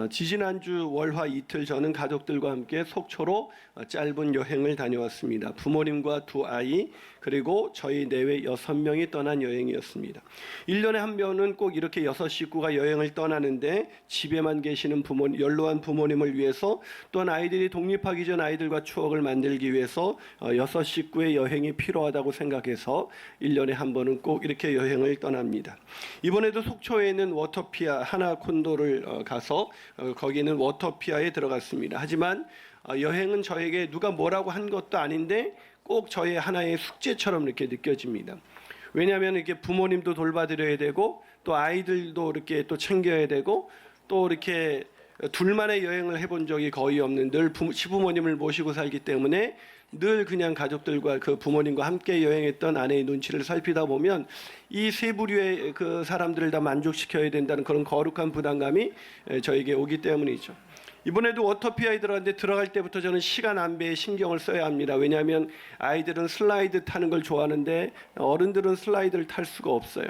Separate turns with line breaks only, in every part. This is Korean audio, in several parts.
지지난주 월화 이틀 저는 가족들과 함께 속초로 짧은 여행을 다녀왔습니다. 부모님과 두 아이 그리고 저희 내외 6명이 떠난 여행이었습니다. 1년에 한 번은 꼭 이렇게 6식구가 여행을 떠나는데 집에만 계시는 연로한 부모님을 위해서 또한 아이들이 독립하기 전 아이들과 추억을 만들기 위해서 6식구의 여행이 필요하다고 생각해서 1년에 한 번은 꼭 이렇게 여행을 떠납니다. 이번에도 속초에 있는 워터피아 하나콘도를 가서 거기는 워터피아에 들어갔습니다. 하지만 여행은 저에게 누가 뭐라고 한 것도 아닌데 꼭 저의 하나의 숙제처럼 이렇게 느껴집니다. 왜냐하면 이렇게 부모님도 돌봐드려야 되고 또 아이들도 이렇게 또 챙겨야 되고 또 이렇게 둘만의 여행을 해본 적이 거의 없는 늘 시부모님을 모시고 살기 때문에 늘 그냥 가족들과 그 부모님과 함께 여행했던 아내의 눈치를 살피다 보면 이 세 부류의 그 사람들을 다 만족시켜야 된다는 그런 거룩한 부담감이 저에게 오기 때문이죠. 이번에도 워터피아에 들어갔는데 들어갈 때부터 저는 시간 안배에 신경을 써야 합니다. 왜냐하면 아이들은 슬라이드 타는 걸 좋아하는데 어른들은 슬라이드를 탈 수가 없어요.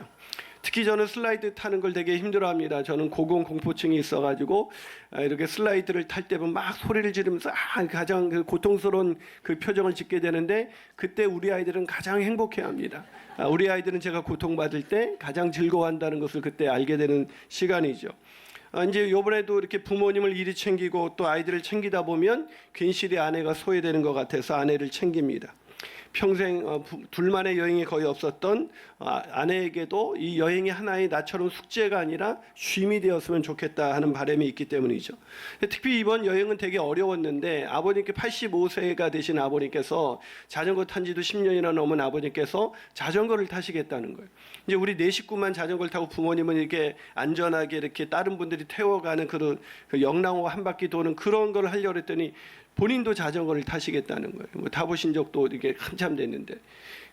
특히 저는 슬라이드 타는 걸 되게 힘들어합니다. 저는 고공공포증이 있어가지고 이렇게 슬라이드를 탈 때 보면 막 소리를 지르면서 가장 고통스러운 그 표정을 짓게 되는데 그때 우리 아이들은 가장 행복해합니다. 우리 아이들은 제가 고통받을 때 가장 즐거워한다는 것을 그때 알게 되는 시간이죠. 이제 이번에도 이렇게 부모님을 이리 챙기고 또 아이들을 챙기다 보면 괜시리 아내가 소외되는 것 같아서 아내를 챙깁니다. 평생 둘만의 여행이 거의 없었던 아내에게도 이 여행이 하나의 나처럼 숙제가 아니라 쉼이 되었으면 좋겠다 하는 바람이 있기 때문이죠. 특히 이번 여행은 되게 어려웠는데 아버님께 85세가 되신 아버님께서 자전거 탄 지도 10년이나 넘은 아버님께서 자전거를 타시겠다는 거예요. 이제 우리 네 식구만 자전거를 타고 부모님은 이렇게 안전하게 이렇게 다른 분들이 태워가는 그 영랑호 한 바퀴 도는 그런 걸 하려고 했더니 본인도 자전거를 타시겠다는 거예요. 뭐 타보신 적도 이게 한참 됐는데.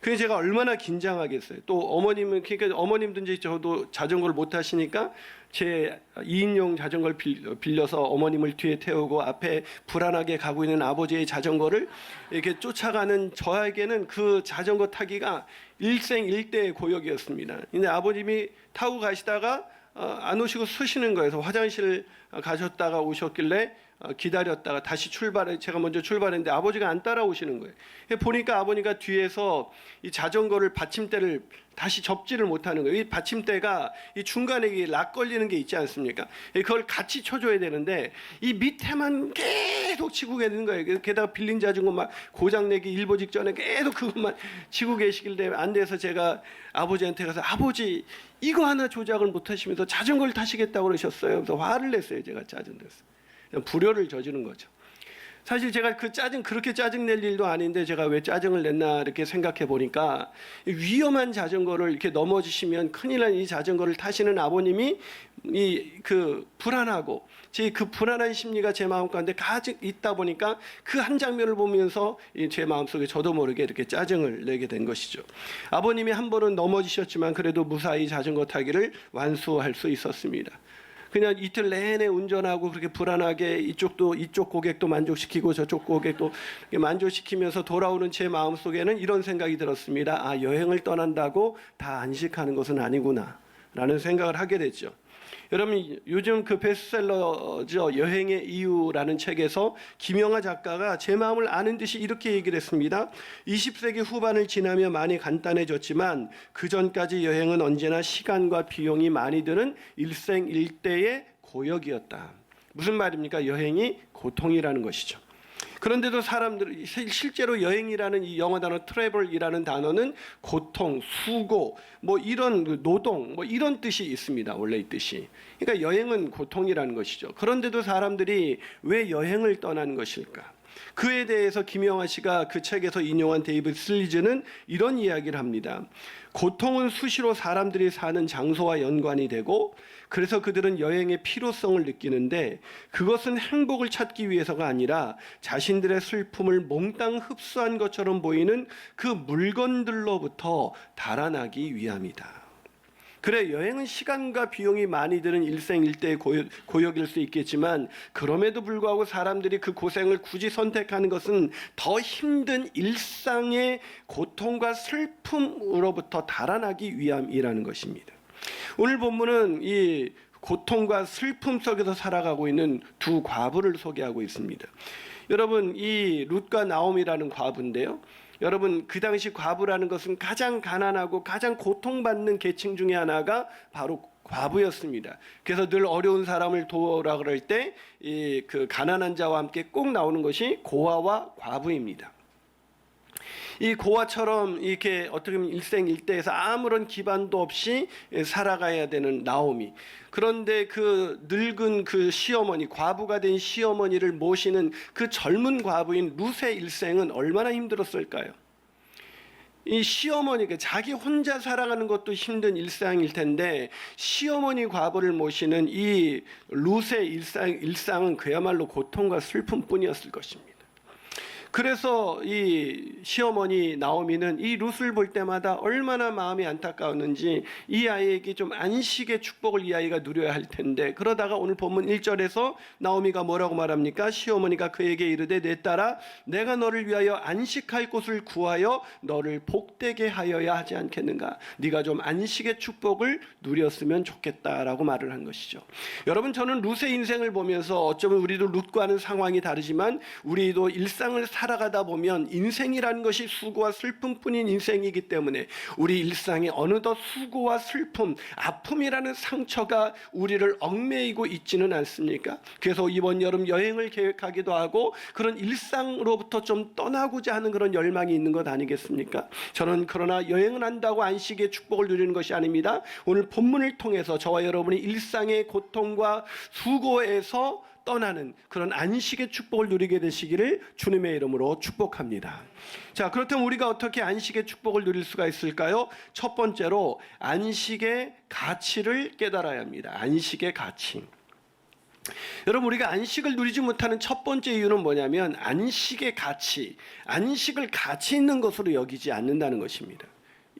그래서 제가 얼마나 긴장하겠어요. 또 어머님은, 그러니까 어머님도 이제 저도 자전거를 못 타시니까 제 2인용 자전거를 빌려서 어머님을 뒤에 태우고 앞에 불안하게 가고 있는 아버지의 자전거를 이렇게 쫓아가는 저에게는 그 자전거 타기가 일생일대의 고역이었습니다. 근데 아버님이 타고 가시다가 안 오시고 쓰시는 거예요. 그래서 화장실 가셨다가 오셨길래 기다렸다가 다시 제가 먼저 출발했는데 아버지가 안 따라오시는 거예요. 보니까 아버지가 뒤에서 이 자전거를 받침대를 다시 접지를 못하는 거예요. 이 받침대가 이 중간에 락 걸리는 게 있지 않습니까? 그걸 같이 쳐줘야 되는데 이 밑에만 계속 치고 계는 거예요. 게다가 빌린 자전거 막 고장내기 일보 직전에 계속 그것만 치고 계시길래 안 돼서 제가 아버지한테 가서 아버지 이거 하나 조작을 못하시면서 자전거를 타시겠다고 그러셨어요. 그래서 화를 냈어요. 제가 짜증냈어요. 불효를 저지른 거죠. 사실 제가 그렇게 짜증낼 일도 아닌데 제가 왜 짜증을 냈나 이렇게 생각해 보니까 위험한 자전거를 이렇게 넘어지시면 큰일 난 이 자전거를 타시는 아버님이 불안하고 그 불안한 심리가 제 마음 가운데 가득 있다 보니까 그 한 장면을 보면서 제 마음속에 저도 모르게 이렇게 짜증을 내게 된 것이죠. 아버님이 한 번은 넘어지셨지만 그래도 무사히 자전거 타기를 완수할 수 있었습니다. 그냥 이틀 내내 운전하고 그렇게 불안하게 이쪽 고객도 만족시키고 저쪽 고객도 만족시키면서 돌아오는 제 마음속에는 이런 생각이 들었습니다. 여행을 떠난다고 다 안식하는 것은 아니구나 라는 생각을 하게 됐죠. 여러분 요즘 그 베스트셀러죠. 여행의 이유라는 책에서 김영하 작가가 제 마음을 아는 듯이 이렇게 얘기를 했습니다. 20세기 후반을 지나며 많이 간단해졌지만 그 전까지 여행은 언제나 시간과 비용이 많이 드는 일생일대의 고역이었다. 무슨 말입니까? 여행이 고통이라는 것이죠. 그런데도 사람들 실제로 여행이라는 이 영어 단어 트래블이라는 단어는 고통, 수고, 뭐 이런 노동, 뭐 이런 뜻이 있습니다. 원래 이 뜻이. 그러니까 여행은 고통이라는 것이죠. 그런데도 사람들이 왜 여행을 떠나는 것일까? 그에 대해서 김영하 씨가 그 책에서 인용한 데이비드 슬리즈는 이런 이야기를 합니다. 고통은 수시로 사람들이 사는 장소와 연관이 되고 그래서 그들은 여행의 필요성을 느끼는데 그것은 행복을 찾기 위해서가 아니라 자신들의 슬픔을 몽땅 흡수한 것처럼 보이는 그 물건들로부터 달아나기 위함이다. 그래, 여행은 시간과 비용이 많이 드는 일생일대의 고역일 수 있겠지만 그럼에도 불구하고 사람들이 그 고생을 굳이 선택하는 것은 더 힘든 일상의 고통과 슬픔으로부터 달아나기 위함이라는 것입니다. 오늘 본문은 이 고통과 슬픔 속에서 살아가고 있는 두 과부를 소개하고 있습니다. 여러분, 이 룻과 나오미라는 과부인데요. 여러분, 그 당시 과부라는 것은 가장 가난하고 가장 고통받는 계층 중에 하나가 바로 과부였습니다. 그래서 늘 어려운 사람을 도우라 그럴 때 그 가난한 자와 함께 꼭 나오는 것이 고아와 과부입니다. 이 고아처럼 이렇게 어떻게 보면 일생일대에서 아무런 기반도 없이 살아가야 되는 나오미. 그런데 그 늙은 그 시어머니, 과부가 된 시어머니를 모시는 그 젊은 과부인 룻의 일생은 얼마나 힘들었을까요? 이 시어머니가 자기 혼자 살아가는 것도 힘든 일상일 텐데 시어머니 과부를 모시는 이 룻의 일상은 그야말로 고통과 슬픔뿐이었을 것입니다. 그래서 이 시어머니 나오미는 이 룻을 볼 때마다 얼마나 마음이 안타까웠는지 이 아이에게 좀 안식의 축복을 이 아이가 누려야 할 텐데, 그러다가 오늘 본문 1절에서 나오미가 뭐라고 말합니까? 시어머니가 그에게 이르되 내 딸아, 내가 너를 위하여 안식할 곳을 구하여 너를 복되게 하여야 하지 않겠는가? 네가 좀 안식의 축복을 누렸으면 좋겠다라고 말을 한 것이죠. 여러분, 저는 룻의 인생을 보면서 어쩌면 우리도 룻과는 상황이 다르지만 우리도 일상을 살아가다 보면 인생이라는 것이 수고와 슬픔뿐인 인생이기 때문에 우리 일상에 어느덧 수고와 슬픔, 아픔이라는 상처가 우리를 얽매이고 있지는 않습니까? 그래서 이번 여름 여행을 계획하기도 하고 그런 일상으로부터 좀 떠나고자 하는 그런 열망이 있는 것 아니겠습니까? 저는 그러나 여행을 한다고 안식의 축복을 누리는 것이 아닙니다. 오늘 본문을 통해서 저와 여러분이 일상의 고통과 수고에서 떠나는 그런 안식의 축복을 누리게 되시기를 주님의 이름으로 축복합니다. 자, 그렇다면 우리가 어떻게 안식의 축복을 누릴 수가 있을까요? 첫 번째로 안식의 가치를 깨달아야 합니다. 안식의 가치. 여러분, 우리가 안식을 누리지 못하는 첫 번째 이유는 뭐냐면 안식의 가치, 안식을 가치 있는 것으로 여기지 않는다는 것입니다.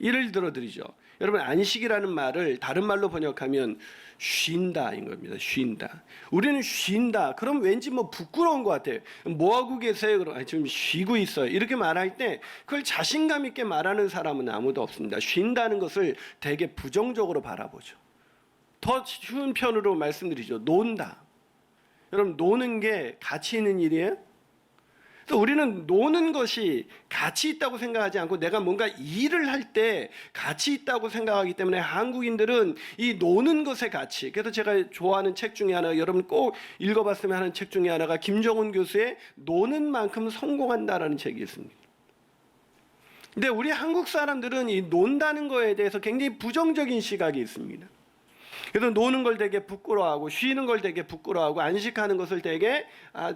예를 들어 드리죠. 여러분, 안식이라는 말을 다른 말로 번역하면 쉰다인 겁니다. 쉰다. 우리는 쉰다. 그럼 왠지 뭐 부끄러운 것 같아요. 뭐 하고 계세요? 그럼 지금 쉬고 있어요. 이렇게 말할 때 그걸 자신감 있게 말하는 사람은 아무도 없습니다. 쉰다는 것을 되게 부정적으로 바라보죠. 더 쉬운 편으로 말씀드리죠. 논다. 여러분, 노는 게 가치 있는 일이에요? 그래서 우리는 노는 것이 가치 있다고 생각하지 않고 내가 뭔가 일을 할 때 가치 있다고 생각하기 때문에 한국인들은 이 노는 것의 가치, 그래서 제가 좋아하는 책 중에 하나, 여러분 꼭 읽어봤으면 하는 책 중에 하나가 김정은 교수의 노는 만큼 성공한다라는 책이 있습니다. 근데 우리 한국 사람들은 이 논다는 거에 대해서 굉장히 부정적인 시각이 있습니다. 그래서 노는 걸 되게 부끄러워하고 쉬는 걸 되게 부끄러워하고 안식하는 것을 되게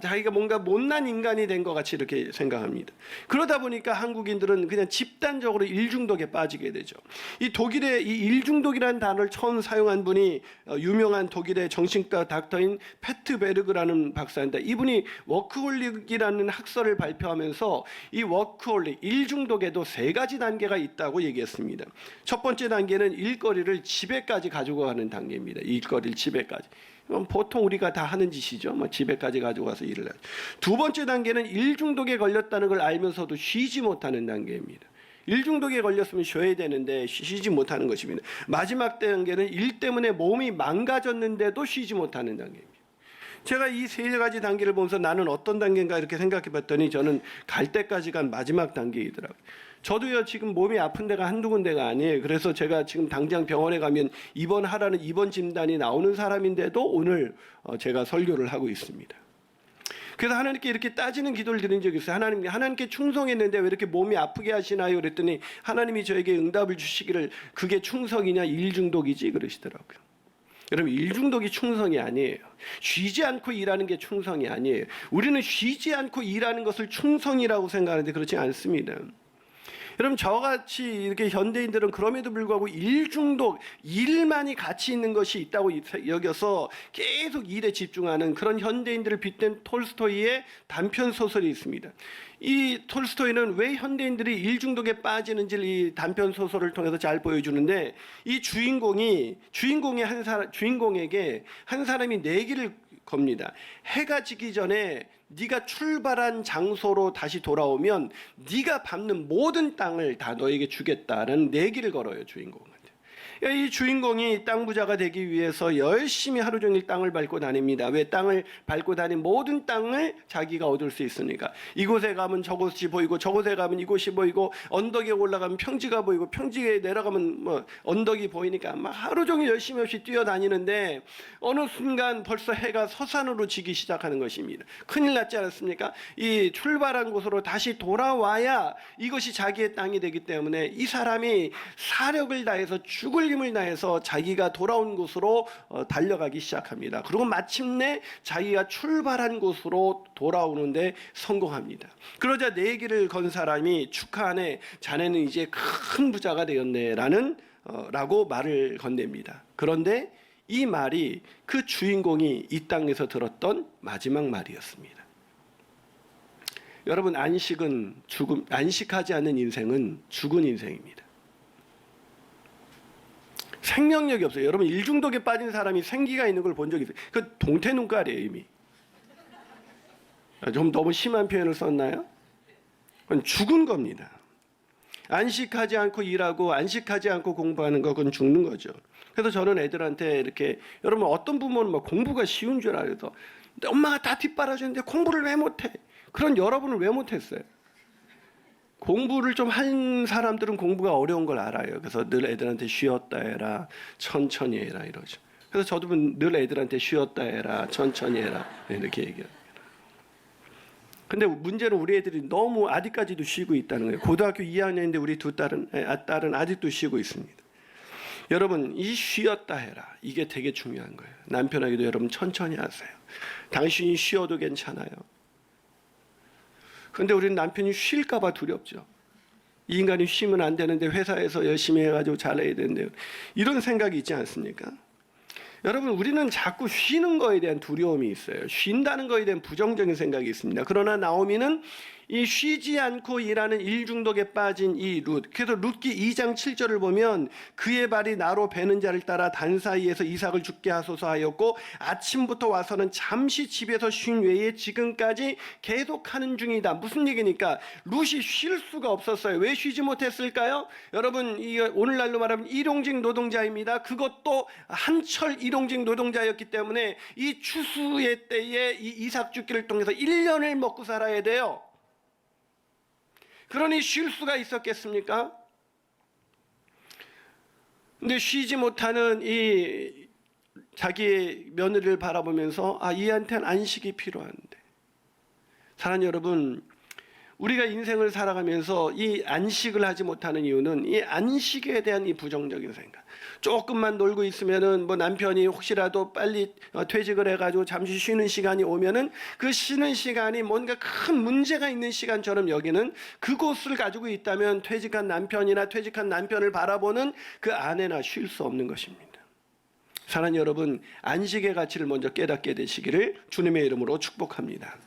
자기가 뭔가 못난 인간이 된 것 같이 이렇게 생각합니다. 그러다 보니까 한국인들은 그냥 집단적으로 일중독에 빠지게 되죠. 이 독일의 이 일중독이라는 단어를 처음 사용한 분이 유명한 독일의 정신과 닥터인 페트베르그라는 박사입니다. 이분이 워크홀릭이라는 학설을 발표하면서 이 워크홀릭, 일중독에도 세 가지 단계가 있다고 얘기했습니다. 첫 번째 단계는 일거리를 집에까지 가지고 가는 단계입니다. 일거리를 집에까지. 보통 우리가 다 하는 짓이죠. 집에까지 가지고 가서 일을 하죠. 두 번째 단계는 일중독에 걸렸다는 걸 알면서도 쉬지 못하는 단계입니다. 일중독에 걸렸으면 쉬어야 되는데 쉬지 못하는 것입니다. 마지막 단계는 일 때문에 몸이 망가졌는데도 쉬지 못하는 단계입니다. 제가 이 세 가지 단계를 보면서 나는 어떤 단계인가 이렇게 생각해 봤더니 저는 갈 때까지 간 마지막 단계이더라고요. 저도요, 지금 몸이 아픈 데가 한두 군데가 아니에요. 그래서 제가 지금 당장 병원에 가면 입원하라는 입원 진단이 나오는 사람인데도 오늘 제가 설교를 하고 있습니다. 그래서 하나님께 이렇게 따지는 기도를 드린 적이 있어요. 하나님께 충성했는데 왜 이렇게 몸이 아프게 하시나요? 그랬더니 하나님이 저에게 응답을 주시기를 그게 충성이냐 일중독이지 그러시더라고요. 여러분, 일중독이 충성이 아니에요. 쉬지 않고 일하는 게 충성이 아니에요. 우리는 쉬지 않고 일하는 것을 충성이라고 생각하는데 그렇지 않습니다. 여러분, 저같이 이렇게 현대인들은 그럼에도 불구하고 일중독, 일만이 가치 있는 것이 있다고 여겨서 계속 일에 집중하는 그런 현대인들을 빗댄 톨스토이의 단편 소설이 있습니다. 이 톨스토이는 왜 현대인들이 일중독에 빠지는지를 이 단편 소설을 통해서 잘 보여주는데, 이 주인공에게 한 사람이 내기를 겁니다. 해가 지기 전에 네가 출발한 장소로 다시 돌아오면 네가 밟는 모든 땅을 다 너에게 주겠다는 내기를 걸어요, 주인공한테. 이 주인공이 땅 부자가 되기 위해서 열심히 하루 종일 땅을 밟고 다닙니다. 왜? 땅을 밟고 다닌 모든 땅을 자기가 얻을 수 있으니까. 이곳에 가면 저곳이 보이고, 저곳에 가면 이곳이 보이고, 언덕에 올라가면 평지가 보이고, 평지에 내려가면 뭐 언덕이 보이니까 막 하루 종일 열심히 없이 뛰어다니는데 어느 순간 벌써 해가 서산으로 지기 시작하는 것입니다. 큰일 났지 않았습니까? 이 출발한 곳으로 다시 돌아와야 이것이 자기의 땅이 되기 때문에 이 사람이 사력을 다해서 죽을 힘을 다해서 자기가 돌아온 곳으로 달려가기 시작합니다. 그리고 마침내 자기가 출발한 곳으로 돌아오는데 성공합니다. 그러자 내기를 건 사람이 축하하네, 자네는 이제 큰 부자가 되었네 라고 말을 건넵니다. 그런데 이 말이 그 주인공이 이 땅에서 들었던 마지막 말이었습니다. 여러분, 안식하지 않는 인생은 죽은 인생입니다. 생명력이 없어요. 여러분, 일중독에 빠진 사람이 생기가 있는 걸 본 적이 있어요. 그 동태 눈깔이에요, 이미. 좀 너무 심한 표현을 썼나요? 그건 죽은 겁니다. 안식하지 않고 일하고 안식하지 않고 공부하는 거, 그건 죽는 거죠. 그래서 저는 애들한테 이렇게, 여러분 어떤 부모는 막 공부가 쉬운 줄 알아서 엄마가 다 뒷바라주는데 공부를 왜 못해? 그런 여러분을 왜 못했어요? 공부를 좀 한 사람들은 공부가 어려운 걸 알아요. 그래서 늘 애들한테 쉬었다 해라, 천천히 해라 이러죠. 그래서 저도 늘 애들한테 쉬었다 해라, 천천히 해라 이렇게 얘기해요. 근데 문제는 우리 애들이 너무 아직까지도 쉬고 있다는 거예요. 고등학교 2학년인데 우리 딸은 아직도 쉬고 있습니다. 여러분, 이 쉬었다 해라, 이게 되게 중요한 거예요. 남편에게도 여러분 천천히 하세요. 당신이 쉬어도 괜찮아요. 근데 우리는 남편이 쉴까 봐 두렵죠. 이 인간이 쉬면 안 되는데 회사에서 열심히 해가지고 잘해야 되는데요. 이런 생각이 있지 않습니까? 여러분, 우리는 자꾸 쉬는 거에 대한 두려움이 있어요. 쉰다는 거에 대한 부정적인 생각이 있습니다. 그러나 나오미는 이 쉬지 않고 일하는 일중독에 빠진 이 룻, 그래서 룻기 2장 7절을 보면 그의 발이 나로 베는 자를 따라 단 사이에서 이삭을 죽게 하소서 하였고 아침부터 와서는 잠시 집에서 쉰 외에 지금까지 계속하는 중이다. 무슨 얘기니까? 룻이 쉴 수가 없었어요. 왜 쉬지 못했을까요? 여러분, 오늘날로 말하면 일용직 노동자입니다. 그것도 한철 일용직 노동자였기 때문에 이 추수의 때에 이 이삭 죽기를 통해서 1년을 먹고 살아야 돼요. 그러니 쉴 수가 있었겠습니까? 근데 쉬지 못하는 이 자기의 며느리를 바라보면서 얘한테는 안식이 필요한데. 사랑하는 여러분, 우리가 인생을 살아가면서 이 안식을 하지 못하는 이유는 이 안식에 대한 이 부정적인 생각. 조금만 놀고 있으면은 뭐 남편이 혹시라도 빨리 퇴직을 해가지고 잠시 쉬는 시간이 오면은 그 쉬는 시간이 뭔가 큰 문제가 있는 시간처럼 여기는, 그곳을 가지고 있다면 퇴직한 남편이나 퇴직한 남편을 바라보는 그 아내나 쉴 수 없는 것입니다. 사랑하는 여러분, 안식의 가치를 먼저 깨닫게 되시기를 주님의 이름으로 축복합니다.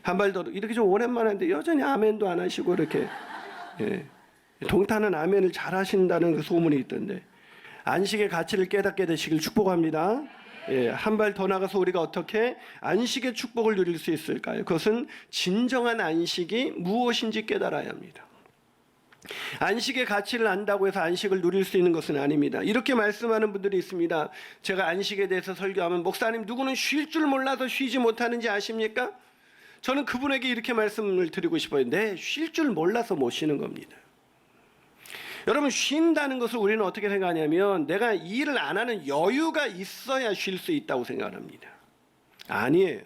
한 발 더, 이렇게 좀 오랜만에 하는데 여전히 아멘도 안 하시고 이렇게, 동타는 아멘을 잘 하신다는 그 소문이 있던데, 안식의 가치를 깨닫게 되시길 축복합니다. 한 발 더 나가서 우리가 어떻게 안식의 축복을 누릴 수 있을까요? 그것은 진정한 안식이 무엇인지 깨달아야 합니다. 안식의 가치를 안다고 해서 안식을 누릴 수 있는 것은 아닙니다. 이렇게 말씀하는 분들이 있습니다. 제가 안식에 대해서 설교하면, 목사님, 누구는 쉴 줄 몰라서 쉬지 못하는지 아십니까? 저는 그분에게 이렇게 말씀을 드리고 싶어요. 네, 쉴 줄 몰라서 못 쉬는 겁니다. 여러분, 쉰다는 것을 우리는 어떻게 생각하냐면 내가 일을 안 하는 여유가 있어야 쉴 수 있다고 생각합니다. 아니에요.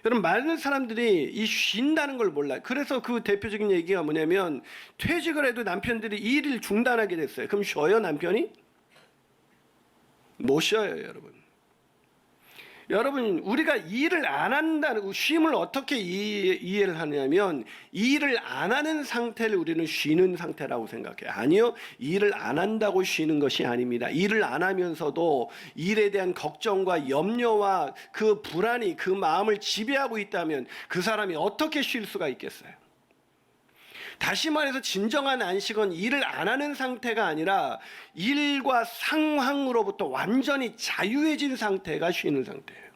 여러분, 많은 사람들이 이 쉰다는 걸 몰라요. 그래서 그 대표적인 얘기가 뭐냐면, 퇴직을 해도 남편들이 일을 중단하게 됐어요. 그럼 쉬어요, 남편이? 못 쉬어요, 여러분. 여러분, 우리가 일을 안 한다는, 쉼을 어떻게 이해를 하냐면, 일을 안 하는 상태를 우리는 쉬는 상태라고 생각해요. 아니요, 일을 안 한다고 쉬는 것이 아닙니다. 일을 안 하면서도 일에 대한 걱정과 염려와 그 불안이 그 마음을 지배하고 있다면 그 사람이 어떻게 쉴 수가 있겠어요? 다시 말해서 진정한 안식은 일을 안 하는 상태가 아니라 일과 상황으로부터 완전히 자유해진 상태가 쉬는 상태예요.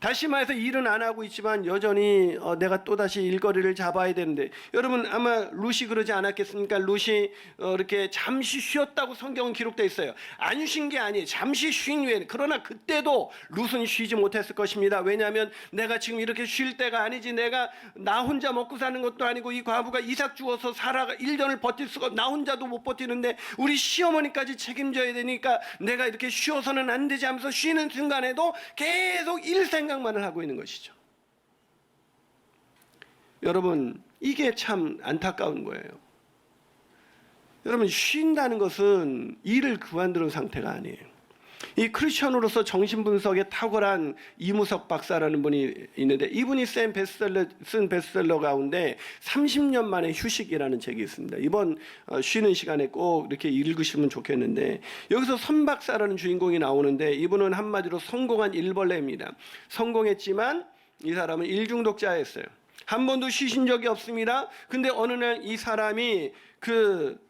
다시 말해서 일은 안 하고 있지만 여전히 내가 또다시 일거리를 잡아야 되는데, 여러분 아마 룻이 그러지 않았겠습니까? 룻이 이렇게 잠시 쉬었다고 성경은 기록되어 있어요. 안 쉰 게 아니에요. 잠시 쉰 후에. 그러나 그때도 룻은 쉬지 못했을 것입니다. 왜냐하면 내가 지금 이렇게 쉴 때가 아니지, 내가 나 혼자 먹고 사는 것도 아니고 이 과부가 이삭 주어서 사라가 1년을 버틸 수가, 나 혼자도 못 버티는데 우리 시어머니까지 책임져야 되니까 내가 이렇게 쉬어서는 안 되지 하면서 쉬는 순간에도 계속 일 생각만을 하고 있는 것이죠. 여러분, 이게 참 안타까운 거예요. 여러분, 쉰다는 것은 일을 그만두는 상태가 아니에요. 이 크리스천으로서 정신분석에 탁월한 이무석 박사라는 분이 있는데, 이분이 쓴 베스트셀러 가운데 30년 만에 휴식이라는 책이 있습니다. 이번 쉬는 시간에 꼭 이렇게 읽으시면 좋겠는데, 여기서 선 박사라는 주인공이 나오는데, 이분은 한마디로 성공한 일벌레입니다. 성공했지만 이 사람은 일중독자였어요. 한 번도 쉬신 적이 없습니다. 근데 어느 날 이 사람이 그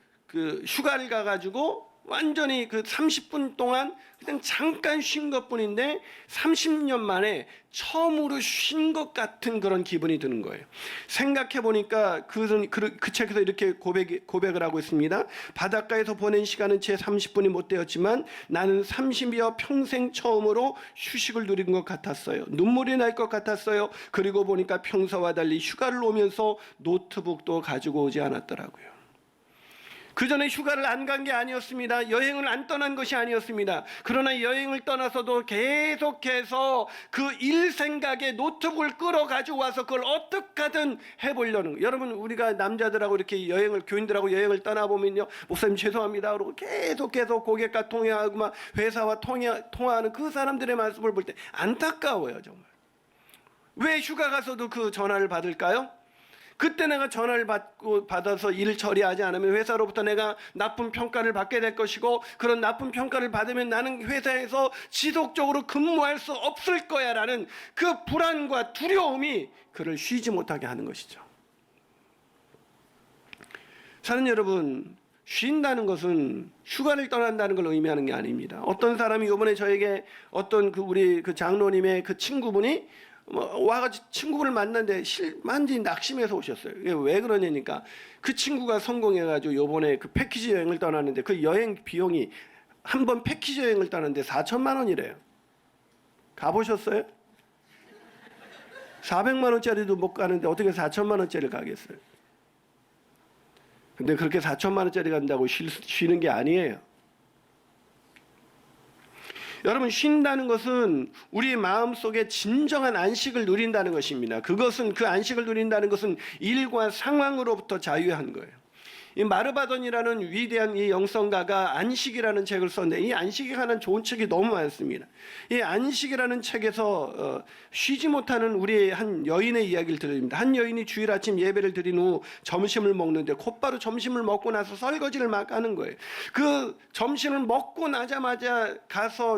휴가를 가가지고 완전히 그 30분 동안 그냥 잠깐 쉰 것뿐인데 30년 만에 처음으로 쉰 것 같은 그런 기분이 드는 거예요. 생각해 보니까 그 책에서 이렇게 고백을 하고 있습니다. 바닷가에서 보낸 시간은 채 30분이 못 되었지만 나는 30여 평생 처음으로 휴식을 누린 것 같았어요. 눈물이 날 것 같았어요. 그리고 보니까 평소와 달리 휴가를 오면서 노트북도 가지고 오지 않았더라고요. 그 전에 휴가를 안 간 게 아니었습니다. 여행을 안 떠난 것이 아니었습니다. 그러나 여행을 떠나서도 계속해서 그 일 생각에 노트북을 끌어가지고 와서 그걸 어떻게든 해보려는 거예요. 여러분, 우리가 남자들하고 이렇게 교인들하고 여행을 떠나보면요, 목사님 죄송합니다 그러고 계속 고객과 통화하고 막 회사와 통화하는 그 사람들의 모습을 볼 때 안타까워요. 정말. 왜 휴가 가서도 그 전화를 받을까요? 그때 내가 전화를 받아서 일을 처리하지 않으면 회사로부터 내가 나쁜 평가를 받게 될 것이고, 그런 나쁜 평가를 받으면 나는 회사에서 지속적으로 근무할 수 없을 거야 라는 그 불안과 두려움이 그를 쉬지 못하게 하는 것이죠. 사는 여러분, 쉰다는 것은 휴가를 떠난다는 걸 의미하는 게 아닙니다. 어떤 사람이 이번에 저에게 어떤 우리 장로님의 그 친구분이 와가지고 친구를 만났는데 완전히 낙심해서 오셨어요. 이게 왜 그러냐니까, 그 친구가 성공해가지고 요번에 그 패키지 여행을 떠났는데 그 여행 비용이 한 번 패키지 여행을 떠났는데 4천만 원이래요. 가보셨어요? 400만 원짜리도 못 가는데 어떻게 4천만 원짜리를 가겠어요? 근데 그렇게 4천만 원짜리 간다고 쉬는 게 아니에요. 여러분, 쉰다는 것은 우리 마음속에 진정한 안식을 누린다는 것입니다. 그 안식을 누린다는 것은 일과 상황으로부터 자유한 거예요. 이 마르바돈이라는 위대한 이 영성가가 안식이라는 책을 썼는데, 이 안식에 관한 좋은 책이 너무 많습니다. 이 안식이라는 책에서 쉬지 못하는 우리 한 여인의 이야기를 들립니다. 한 여인이 주일 아침 예배를 드린 후 점심을 먹는데 곧바로 점심을 먹고 나서 설거지를 막 하는 거예요. 그 점심을 먹고 나자마자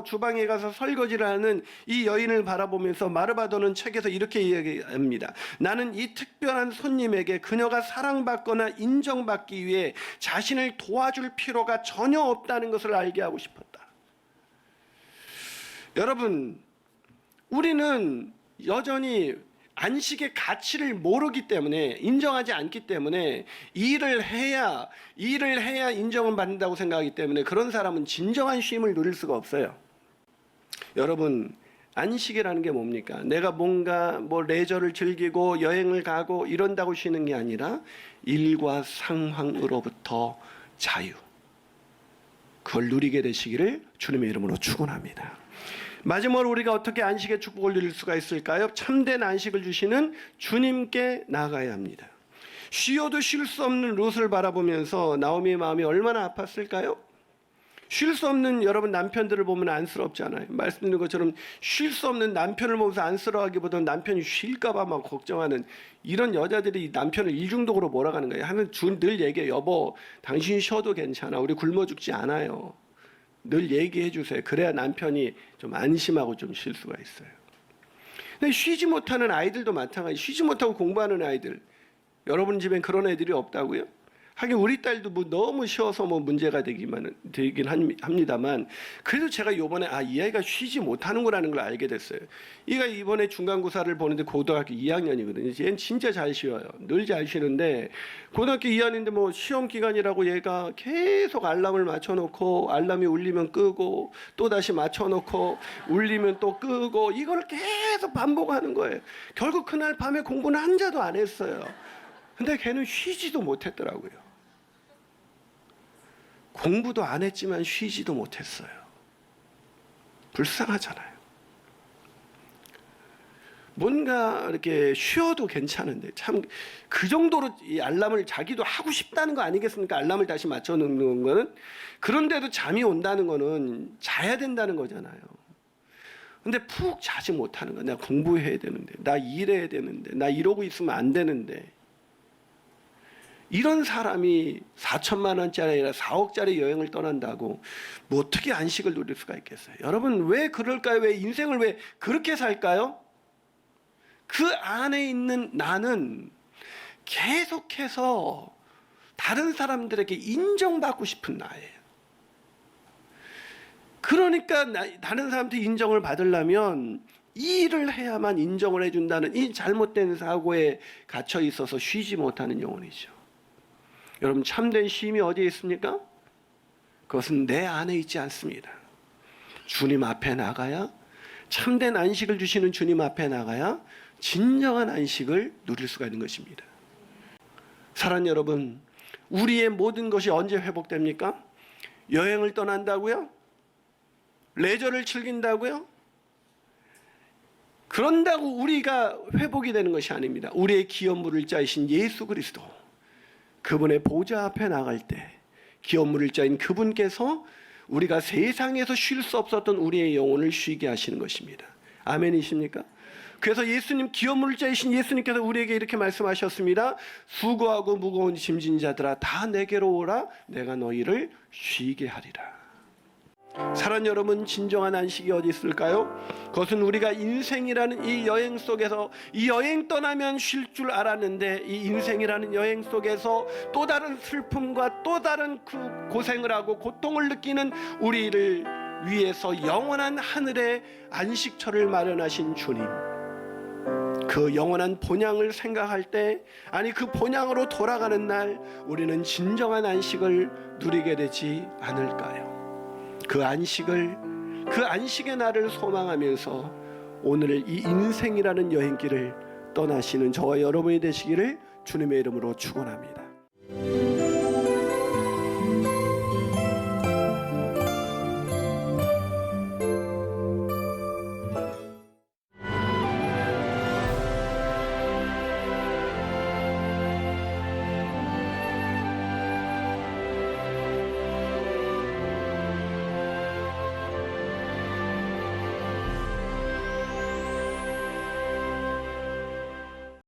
주방에 가서 설거지를 하는 이 여인을 바라보면서 마르바돈은 책에서 이렇게 이야기합니다. 나는 이 특별한 손님에게 그녀가 사랑받거나 인정받기 위해 자신을 도와줄 필요가 전혀 없다는 것을 알게 하고 싶었다. 여러분, 우리는 여전히 안식의 가치를 모르기 때문에, 인정하지 않기 때문에 일을 해야 인정을 받는다고 생각하기 때문에 그런 사람은 진정한 쉼을 누릴 수가 없어요. 여러분, 안식이라는 게 뭡니까? 내가 뭔가 레저를 즐기고 여행을 가고 이런다고 쉬는 게 아니라 일과 상황으로부터 자유, 그걸 누리게 되시기를 주님의 이름으로 축원합니다. 마지막으로 우리가 어떻게 안식의 축복을 누릴 수가 있을까요? 참된 안식을 주시는 주님께 나아가야 합니다. 쉬어도 쉴 수 없는 룻을 바라보면서 나오미의 마음이 얼마나 아팠을까요? 쉴 수 없는 여러분 남편들을 보면 안쓰럽잖아요. 말씀드린 것처럼 쉴 수 없는 남편을 보면서 안쓰러워하기보다는 남편이 쉴까봐 막 걱정하는 이런 여자들이 남편을 일중독으로 몰아가는 거예요. 하면 늘 얘기해요. 여보, 당신이 쉬어도 괜찮아. 우리 굶어 죽지 않아요. 늘 얘기해 주세요. 그래야 남편이 좀 안심하고 좀 쉴 수가 있어요. 근데 쉬지 못하는 아이들도 마찬가지. 쉬지 못하고 공부하는 아이들. 여러분 집엔 그런 애들이 없다고요? 하긴 우리 딸도 뭐 너무 쉬어서 뭐 문제가 되긴 합니다만, 그래도 제가 요번에 이 아이가 쉬지 못하는구나는 걸 알게 됐어요. 얘가 이번에 중간고사를 보는데 고등학교 2학년이거든요. 얘는 진짜 잘 쉬어요. 늘 잘 쉬는데 고등학교 2학년인데 뭐 시험 기간이라고 얘가 계속 알람을 맞춰놓고, 알람이 울리면 끄고 또 다시 맞춰놓고 울리면 또 끄고, 이걸 계속 반복하는 거예요. 결국 그날 밤에 공부는 한 자도 안 했어요. 근데 걔는 쉬지도 못했더라고요. 공부도 안 했지만 쉬지도 못했어요. 불쌍하잖아요. 뭔가 이렇게 쉬어도 괜찮은데, 참 그 정도로 이 알람을 자기도 하고 싶다는 거 아니겠습니까? 알람을 다시 맞춰 놓는 거는. 그런데도 잠이 온다는 거는 자야 된다는 거잖아요. 근데 푹 자지 못하는 거야. 나 공부해야 되는데, 나 일해야 되는데, 나 이러고 있으면 안 되는데. 이런 사람이 4천만 원짜리 아니라 4억짜리 여행을 떠난다고 뭐 어떻게 안식을 누릴 수가 있겠어요? 여러분, 왜 그럴까요? 왜 인생을 왜 그렇게 살까요? 그 안에 있는 나는 계속해서 다른 사람들에게 인정받고 싶은 나예요. 그러니까 다른 사람한테 인정을 받으려면 이 일을 해야만 인정을 해준다는 이 잘못된 사고에 갇혀 있어서 쉬지 못하는 영혼이죠. 여러분, 참된 쉼이 어디에 있습니까? 그것은 내 안에 있지 않습니다. 주님 앞에 나가야, 참된 안식을 주시는 주님 앞에 나가야 진정한 안식을 누릴 수가 있는 것입니다. 사랑하는 여러분, 우리의 모든 것이 언제 회복됩니까? 여행을 떠난다고요? 레저를 즐긴다고요? 그런다고 우리가 회복이 되는 것이 아닙니다. 우리의 기업 물을 자이신 예수 그리스도, 그분의 보좌 앞에 나갈 때 기업 물을 자인 그분께서 우리가 세상에서 쉴 수 없었던 우리의 영혼을 쉬게 하시는 것입니다. 아멘이십니까? 그래서 예수님, 기업 물을 자이신 예수님께서 우리에게 이렇게 말씀하셨습니다. 수고하고 무거운 짐진 자들아, 다 내게로 오라. 내가 너희를 쉬게 하리라. 사랑하는 여러분, 진정한 안식이 어디 있을까요? 그것은 우리가 인생이라는 이 여행 속에서, 이 여행 떠나면 쉴 줄 알았는데 이 인생이라는 여행 속에서 또 다른 슬픔과 또 다른 그 고생을 하고 고통을 느끼는 우리를 위해서 영원한 하늘의 안식처를 마련하신 주님, 그 영원한 본향을 생각할 때, 아니 그 본향으로 돌아가는 날 우리는 진정한 안식을 누리게 되지 않을까요? 그 안식의 날을 소망하면서 오늘 이 인생이라는 여행길을 떠나시는 저와 여러분이 되시기를 주님의 이름으로 축원합니다.